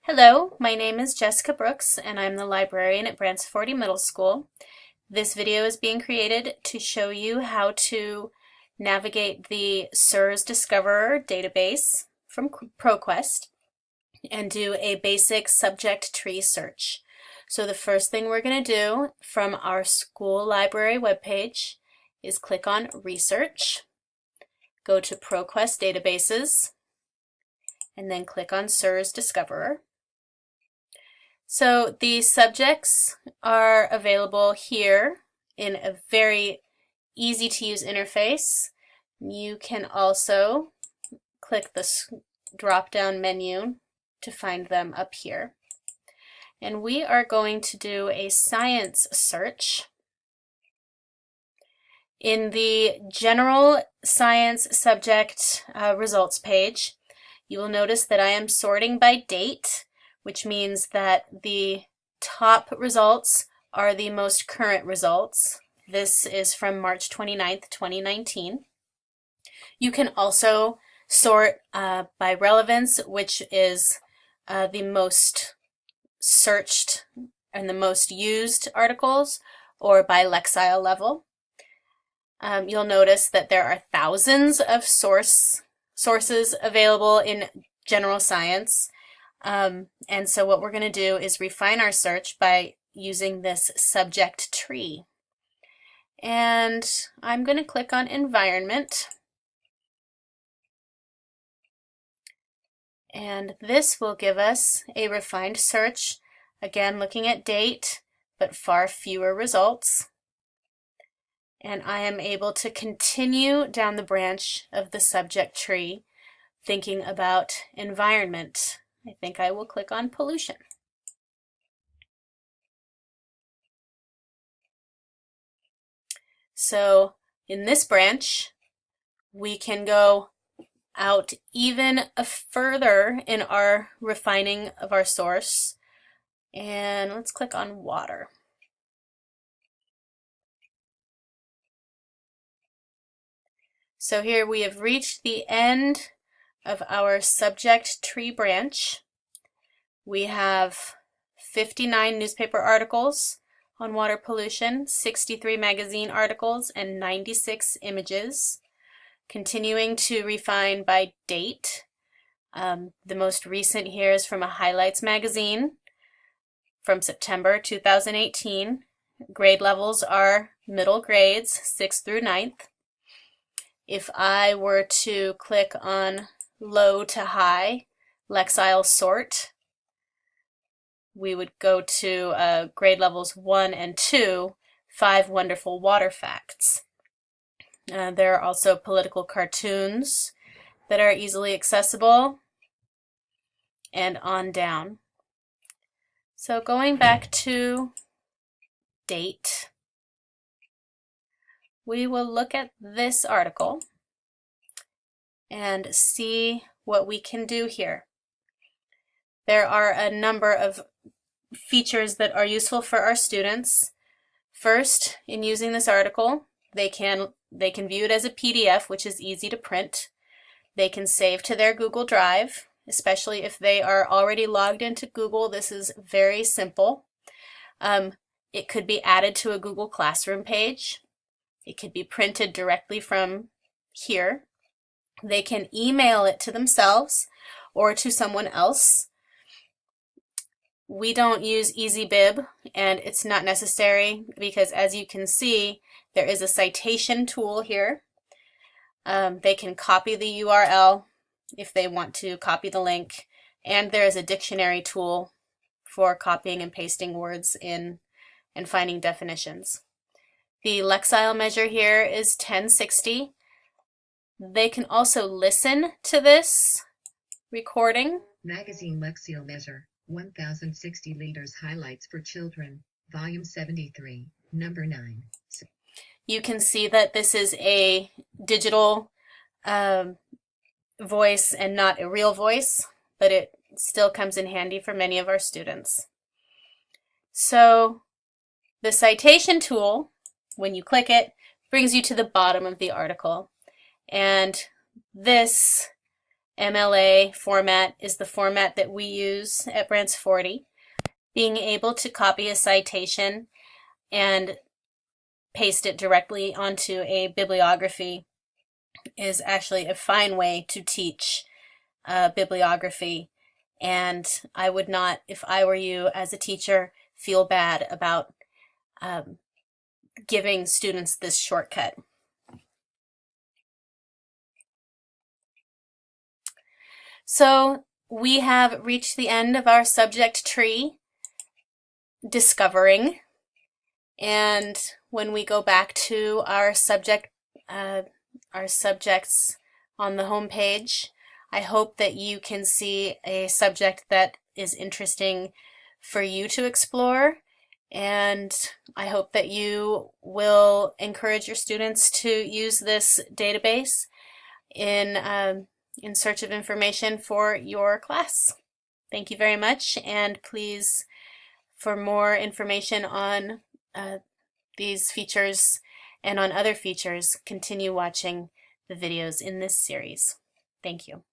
Hello, my name is Jessica Brooks and I'm the librarian at Bransford Middle School. This video is being created to show you how to navigate the SIRS Discoverer database from ProQuest and do a basic subject tree search. So the first thing we're going to do from our school library webpage is click on Research, go to ProQuest Databases, and then click on SIRS Discoverer. So the subjects are available here in a very easy to use interface. You can also click this drop-down menu to find them up here. And we are going to do a science search. In the general science subject results page, you will notice that I am sorting by date, which means that the top results are the most current results. This is from March 29th, 2019. You can also sort by relevance, which is the most searched and the most used articles, or by Lexile level. You'll notice that there are thousands of sources available in general science. And so what we're going to do is refine our search by using this subject tree. And I'm going to click on Environment. And this will give us a refined search, again looking at date, but far fewer results. And I am able to continue down the branch of the subject tree, thinking about environment. I think I will click on pollution. So in this branch, we can go out even further in our refining of our source. And let's click on water. So here we have reached the end of our subject tree branch. We have 59 newspaper articles on water pollution, 63 magazine articles, and 96 images. Continuing to refine by date. The most recent here is from a Highlights magazine from September 2018. Grade levels are middle grades, 6th through 9th. If I were to click on low to high, Lexile sort, we would go to grade levels 1 and 2, 5 wonderful water facts. There are also political cartoons that are easily accessible, and on down. So going back to date, we will look at this article and see what we can do here. There are a number of features that are useful for our students. First, in using this article, they can view it as a PDF, which is easy to print. They can save to their Google Drive, especially if they are already logged into Google. This is very simple. It could be added to a Google Classroom page. It could be printed directly from here. They can email it to themselves or to someone else. We don't use EasyBib, and it's not necessary because, as you can see, there is a citation tool here. They can copy the URL if they want to copy the link, and there is a dictionary tool for copying and pasting words in and finding definitions. The Lexile measure here is 1060. They can also listen to this recording. Magazine Lexile measure, 1060 liters highlights for children, volume 73, number 9. You can see that this is a digital voice and not a real voice, but it still comes in handy for many of our students. So the citation tool, when you click it, brings you to the bottom of the article. And this MLA format is the format that we use at Branch 40. Being able to copy a citation and paste it directly onto a bibliography is actually a fine way to teach bibliography. And I would not, if I were you as a teacher, feel bad about giving students this shortcut. So we have reached the end of our subject tree, discovering. And when we go back to our subjects on the home page, I hope that you can see a subject that is interesting for you to explore. And I hope that you will encourage your students to use this database in search of information for your class. Thank you very much, and please, for more information on these features and on other features, continue watching the videos in this series. Thank you.